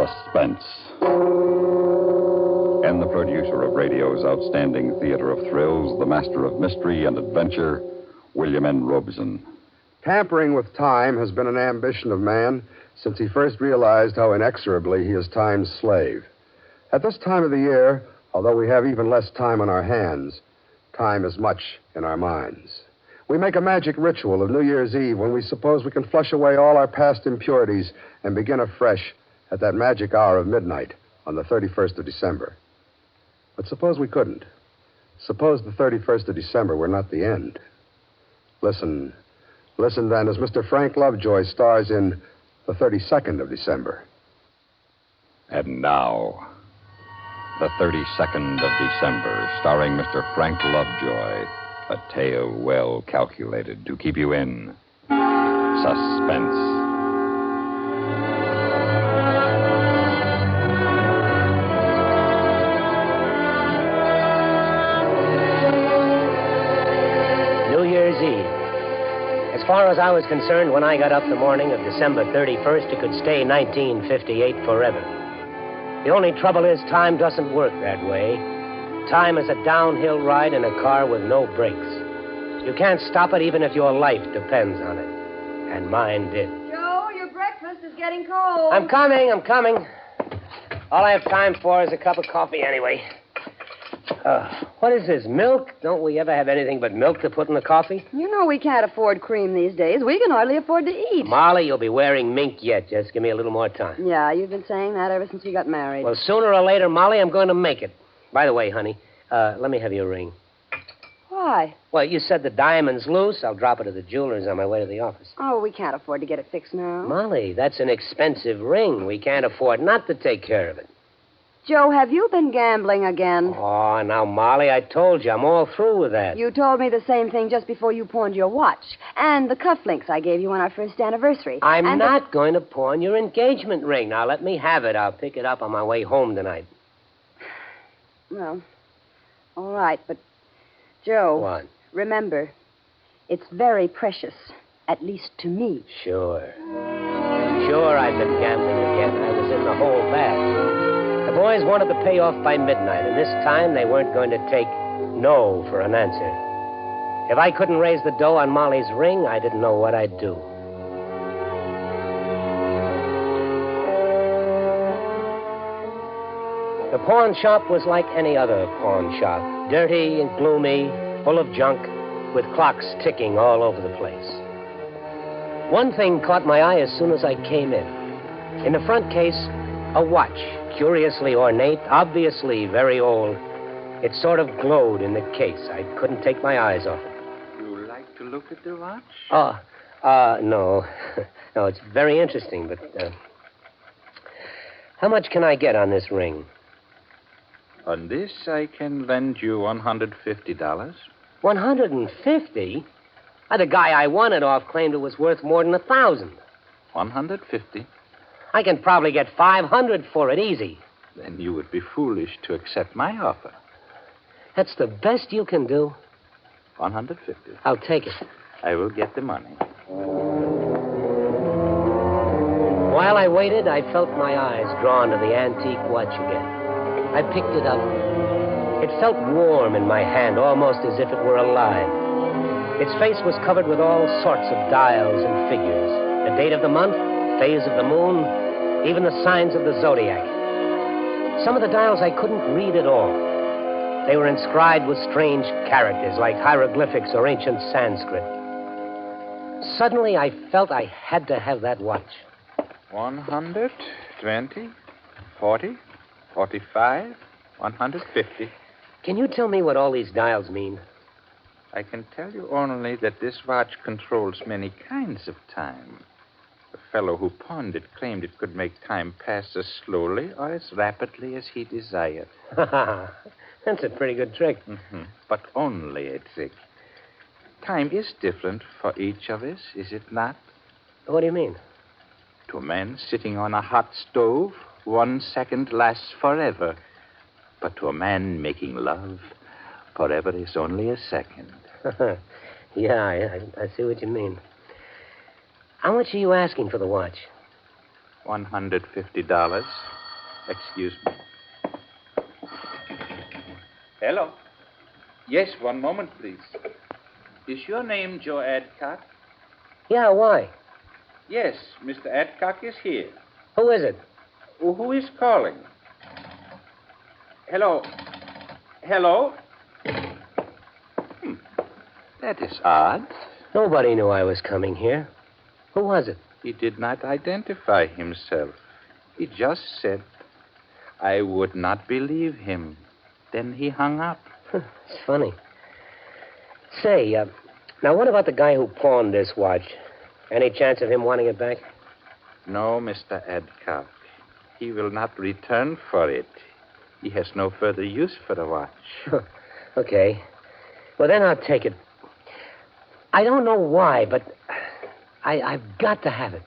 Suspense. And the producer of radio's outstanding theater of thrills, the master of mystery and adventure, William N. Robeson. Tampering with time has been an ambition of man since he first realized how inexorably he is time's slave. At this time of the year, although we have even less time on our hands, time is much in our minds. We make a magic ritual of New Year's Eve when we suppose we can flush away all our past impurities and begin afresh at that magic hour of midnight on the 31st of December. But suppose we couldn't. Suppose the 31st of December were not the end. Listen then as Mr. Frank Lovejoy stars in the 32nd of December. And now, the 32nd of December, starring Mr. Frank Lovejoy, a tale well calculated to keep you in suspense. New Year's Eve. As far as I was concerned, when I got up the morning of December 31st, it could stay 1958 forever. The only trouble is time doesn't work that way. Time is a downhill ride in a car with no brakes. You can't stop it even if your life depends on it. And mine did. Joe, your breakfast is getting cold. I'm coming. All I have time for is a cup of coffee anyway. What is this, milk? Don't we ever have anything but milk to put in the coffee? You know we can't afford cream these days. We can hardly afford to eat. Molly, you'll be wearing mink yet. Just give me a little more time. Yeah, you've been saying that ever since we got married. Well, sooner or later, Molly, I'm going to make it. By the way, honey, let me have your ring. Why? Well, you said the diamond's loose. I'll drop it at the jeweler's on my way to the office. Oh, we can't afford to get it fixed now. Molly, that's an expensive ring. We can't afford not to take care of it. Joe, have you been gambling again? Oh, now, Molly, I told you, I'm all through with that. You told me the same thing just before you pawned your watch. And the cufflinks I gave you on our first anniversary. I'm not going to pawn your engagement ring. Now, let me have it. I'll pick it up on my way home tonight. Well, all right, but, Joe... What? Remember, it's very precious, at least to me. Sure, I've been gambling again. I was in the hole bad. The boys wanted to pay off by midnight, and this time they weren't going to take no for an answer. If I couldn't raise the dough on Molly's ring, I didn't know what I'd do. The pawn shop was like any other pawn shop, dirty and gloomy, full of junk, with clocks ticking all over the place. One thing caught my eye as soon as I came in. In the front case, a watch, curiously ornate, obviously very old. It sort of glowed in the case. I couldn't take my eyes off it. You like to look at the watch? No. No, it's very interesting, but, how much can I get on this ring? On this, I can lend you $150. 150? The guy I won it off claimed it was worth more than 1,000. 150? I can probably get 500 for it, easy. Then you would be foolish to accept my offer. That's the best you can do? 150. I'll take it. I will get the money. While I waited, I felt my eyes drawn to the antique watch again. I picked it up. It felt warm in my hand, almost as if it were alive. Its face was covered with all sorts of dials and figures. The date of the month, phase of the moon, even the signs of the zodiac. Some of the dials I couldn't read at all. They were inscribed with strange characters, like hieroglyphics or ancient Sanskrit. Suddenly, I felt I had to have that watch. 100, 20, 40, 45, 150. Can you tell me what all these dials mean? I can tell you only that this watch controls many kinds of time. The fellow who pawned it claimed it could make time pass as slowly or as rapidly as he desired. That's a pretty good trick. Mm-hmm. But only a trick. Time is different for each of us, is it not? What do you mean? To a man sitting on a hot stove, 1 second lasts forever. But to a man making love, forever is only a second. Yeah, I, I see what you mean. How much are you asking for the watch? $150. Excuse me. Hello. Yes, one moment, please. Is your name Joe Adcock? Yeah, why? Yes, Mr. Adcock is here. Who is it? Who is calling? Hello? Hello? That is odd. Nobody knew I was coming here. Who was it? He did not identify himself. He just said, I would not believe him. Then he hung up. It's funny. Say, now what about the guy who pawned this watch? Any chance of him wanting it back? No, Mr. Adcock. He will not return for it. He has no further use for the watch. Okay. Well, then I'll take it. I don't know why, but I've got to have it.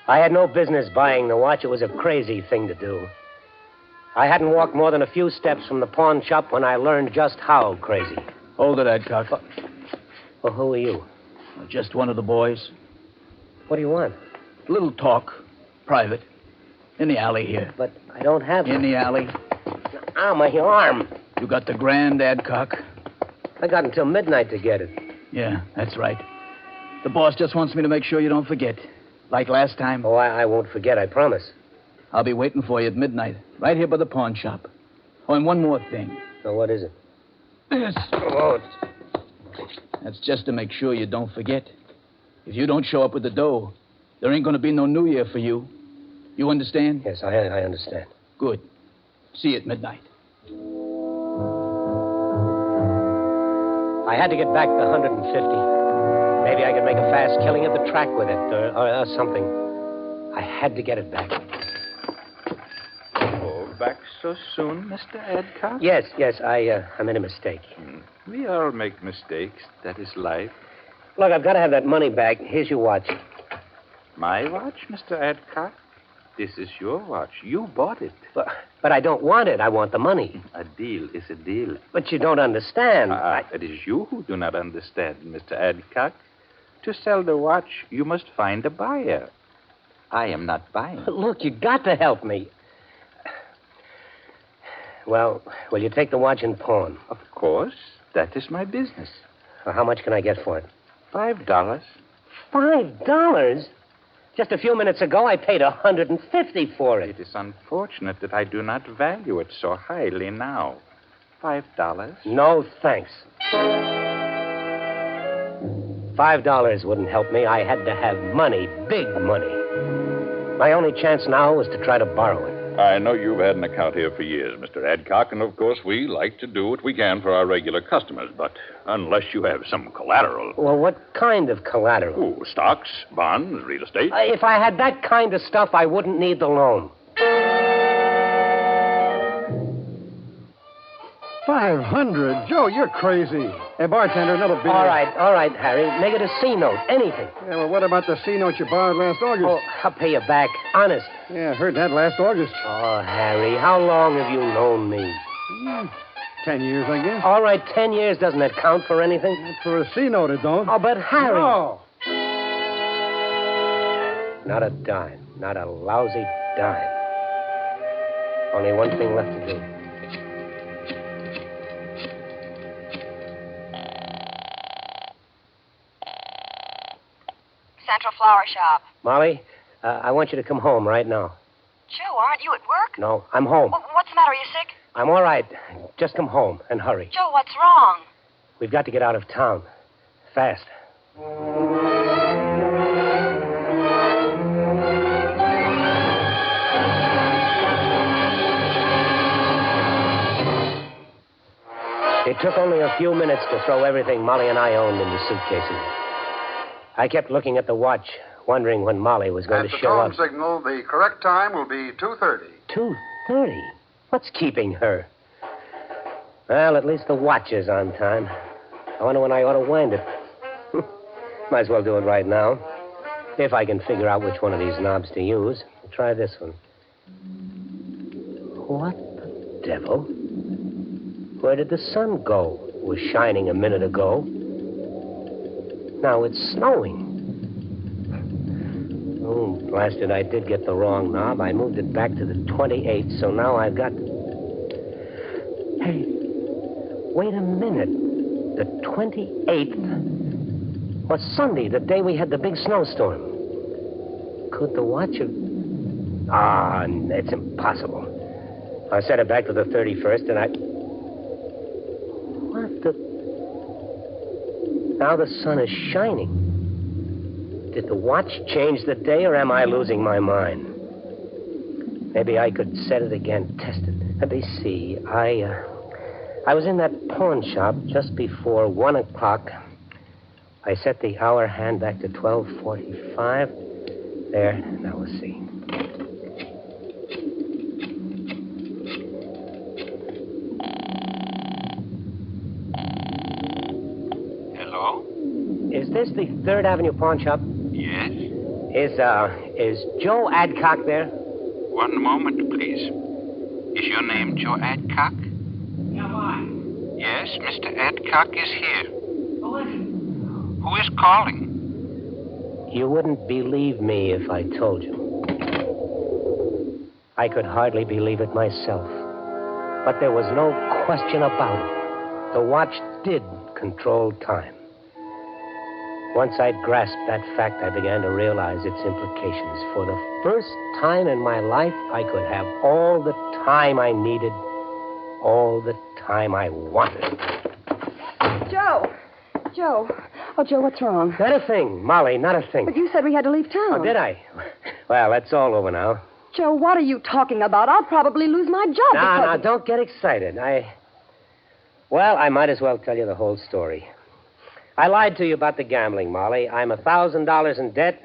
I had no business buying the watch. It was a crazy thing to do. I hadn't walked more than a few steps from the pawn shop when I learned just how crazy. Hold it, Adcock. Well, who are you? Just one of the boys. What do you want? A little talk. Private. In the alley here. But I don't have In it. the alley. Ah, my arm. You got the grand, Adcock? I got until midnight to get it. Yeah, that's right. The boss just wants me to make sure you don't forget. Like last time. Oh, I won't forget, I promise. I'll be waiting for you at midnight. Right here by the pawn shop. Oh, and one more thing. So what is it? This. Oh, That's just to make sure you don't forget. If you don't show up with the dough, there ain't going to be no New Year for you. You understand? yes, I understand. Good. See you at midnight. I had to get back the 150. Maybe I could make a fast killing at the track with it, or something. I had to get it back. Oh, back so soon, Mr. Adcock? Yes, I made a mistake. We all make mistakes. That is life. Look, I've got to have that money back. Here's your watch. My watch, Mr. Adcock? This is your watch. You bought it. But I don't want it. I want the money. A deal is a deal. But you don't understand. It is you who do not understand, Mr. Adcock. To sell the watch, you must find a buyer. I am not buying. Look, you got to help me. Well, will you take the watch and pawn? Of course. That is my business. How much can I get for it? $5. $5? Just a few minutes ago, I paid $150 for it. It is unfortunate that I do not value it so highly now. $5? No, thanks. $5 wouldn't help me. I had to have money, big money. My only chance now was to try to borrow it. I know you've had an account here for years, Mr. Adcock, and of course we like to do what we can for our regular customers, but unless you have some collateral. Well, what kind of collateral? Oh, stocks, bonds, real estate. If I had that kind of stuff, I wouldn't need the loan. 500? Joe, you're crazy. Hey, bartender, another beer. All right, Harry. Make it a C note. Anything. Yeah, well, what about the C note you borrowed last August? Oh, I'll pay you back. Honest. Yeah, I heard that last August. Oh, Harry, how long have you known me? 10 years, I guess. All right, 10 years. Doesn't that count for anything? For a C note, it don't. Oh, but Harry. No. Not a dime. Not a lousy dime. Only one thing left to do. Central Flower Shop. Molly, I want you to come home right now. Joe, aren't you at work? No, I'm home. What's the matter? Are you sick? I'm all right. Just come home and hurry. Joe, what's wrong? We've got to get out of town. Fast. It took only a few minutes to throw everything Molly and I owned into suitcases. I kept looking at the watch, wondering when Molly was going to show up. At the tone signal, the correct time will be 2:30. 2:30? What's keeping her? Well, at least the watch is on time. I wonder when I ought to wind it. Might as well do it right now. If I can figure out which one of these knobs to use. Try this one. What the devil? Where did the sun go? It was shining a minute ago. Now it's snowing. Oh, blasted, I did get the wrong knob. I moved it back to the 28th, so now I've got... Hey, wait a minute. The 28th was Sunday, the day we had the big snowstorm. Could the watch have... Ah, it's impossible. I set it back to the 31st, and I... What the... Now the sun is shining. Did the watch change the day, or am I losing my mind? Maybe I could set it again, test it. Let me see. I was in that pawn shop just before 1 o'clock. I set the hour hand back to 12:45. There. Now we'll see. Hello? Is this the 3rd Avenue pawn shop? Yes? Is Joe Adcock there? One moment, please. Is your name Joe Adcock? Yeah, why? Yes, Mr. Adcock is here. Who is it? Who is calling? You wouldn't believe me if I told you. I could hardly believe it myself. But there was no question about it. The watch did control time. Once I'd grasped that fact, I began to realize its implications. For the first time in my life, I could have all the time I needed, all the time I wanted. Joe. Oh, Joe, what's wrong? Not a thing, Molly, not a thing. But you said we had to leave town. Oh, did I? Well, that's all over now. Joe, what are you talking about? I'll probably lose my job No, don't get excited. Well, I might as well tell you the whole story. I lied to you about the gambling, Molly. I'm $1,000 in debt.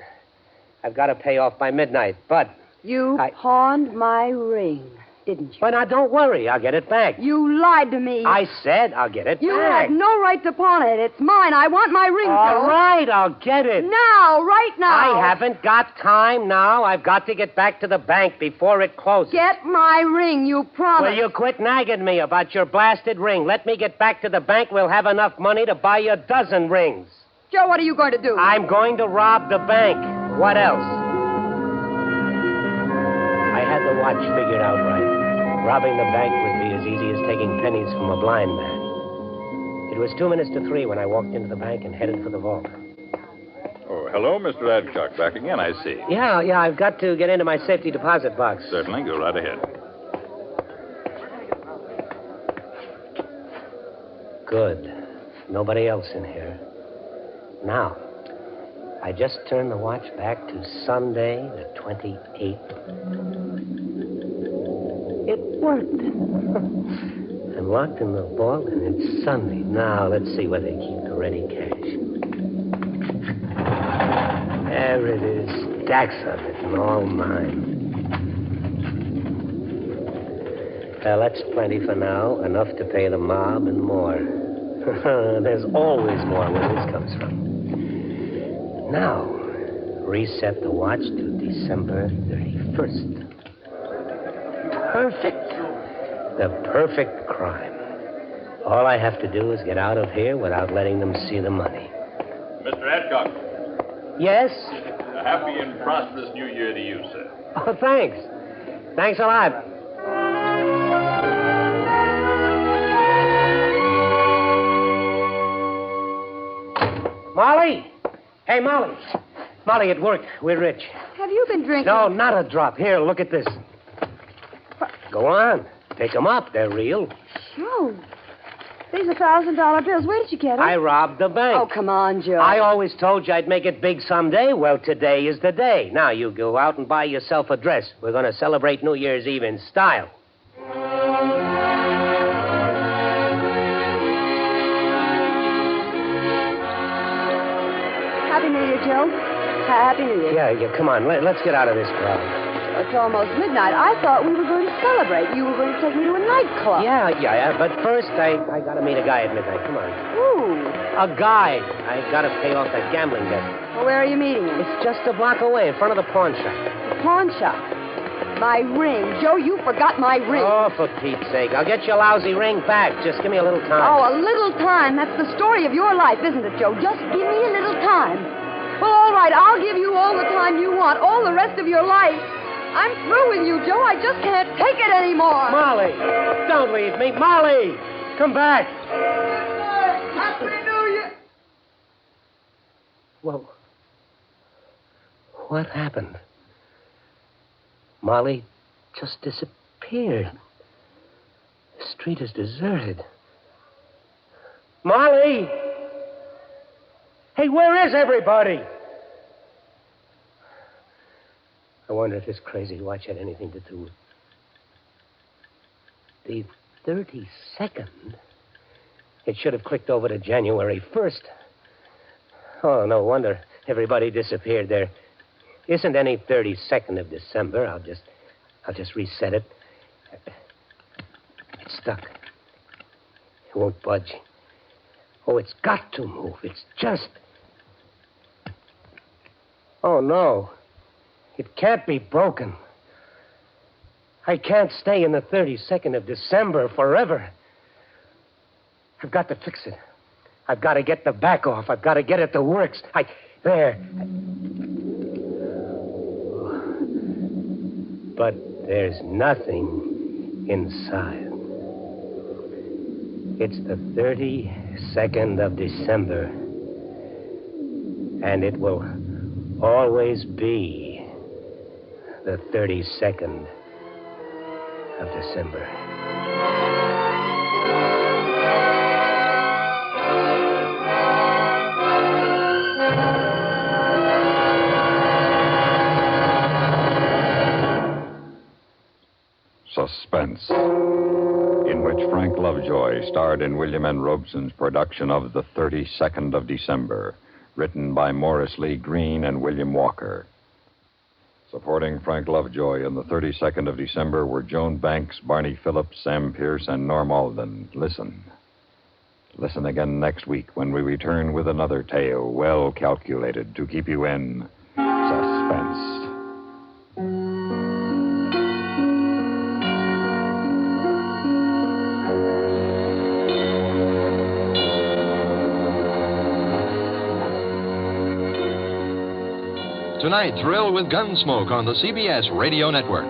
I've got to pay off by midnight, but... You pawned my ring, didn't you? But now, don't worry. I'll get it back. You lied to me. I said I'll get it You back. have no right to pawn it. It's mine. I want my ring, All Joe. right, I'll get it. Now, right now. I haven't got time now. I've got to get back to the bank before it closes. Get my ring, you promised. Will you quit nagging me about your blasted ring? Let me get back to the bank. We'll have enough money to buy you a dozen rings. Joe, what are you going to do? I'm going to rob the bank. What else? I had the watch figured out right. Robbing the bank would be as easy as taking pennies from a blind man. It was 2 minutes to 3 when I walked into the bank and headed for the vault. Oh, hello, Mr. Adcock. Back again, I see. Yeah, I've got to get into my safety deposit box. Certainly. Go right ahead. Good. Nobody else in here. Now, I just turned the watch back to Sunday, the 28th. It worked. I'm locked in the vault, and it's Sunday. Now, let's see where they keep the ready cash. There it is. Stacks of it, and all mine. Well, that's plenty for now. Enough to pay the mob and more. There's always more where this comes from. Now, reset the watch to December 31st. Perfect. The perfect crime. All I have to do is get out of here without letting them see the money. Mr. Adcock, Yes? a happy and prosperous New Year to you, sir. Oh, thanks. Thanks a lot. Molly! Hey, Molly. Molly, it worked. We're rich. Have you been drinking? No, not a drop. Here, look at this. Go on. Pick them up. They're real. Joe, these are $1,000 bills. Where did you get them? I robbed the bank. Oh, come on, Joe. I always told you I'd make it big someday. Well, today is the day. Now, you go out and buy yourself a dress. We're going to celebrate New Year's Eve in style. Happy New Year, Joe. Happy New Year. Yeah, come on. Let's get out of this crowd. It's almost midnight. I thought we were going to celebrate. You were going to take me to a nightclub. Yeah. But first, I got to meet a guy at midnight. Come on. Ooh. A guy. I got to pay off that gambling debt. Well, where are you meeting him? It's just a block away in front of the pawn shop. pawn shop. My ring. Joe, you forgot my ring. Oh, for Pete's sake. I'll get your lousy ring back. Just give me a little time. Oh, a little time. That's the story of your life, isn't it, Joe? Just give me a little time. Well, all right, I'll give you all the time you want, all the rest of your life. I'm through with you, Joe. I just can't take it anymore. Molly, don't leave me. Molly, come back. Happy New Year. Well, what happened? Molly just disappeared. The street is deserted. Molly! Hey, where is everybody? I wonder if this crazy watch had anything to do with the 32nd. It should have clicked over to January 1st. Oh, no wonder everybody disappeared. There isn't any 32nd of December. I'll just reset it. It's stuck. It won't budge. Oh, it's got to move. It's just... Oh, no. It can't be broken. I can't stay in the 32nd of December forever. I've got to fix it. I've got to get the back off. I've got to get it to work. There. But there's nothing inside. It's the 32nd of December. And it will always be the 32nd of December. Suspense, in which Frank Lovejoy starred in William N. Robeson's production of The 32nd of December, written by Morris Lee Green and William Walker. Supporting Frank Lovejoy in The 32nd of December were Joan Banks, Barney Phillips, Sam Pierce, and Norm Alden. Listen. Listen again next week when we return with another tale well calculated to keep you in suspense. Tonight, thrill with Gunsmoke on the CBS Radio Network.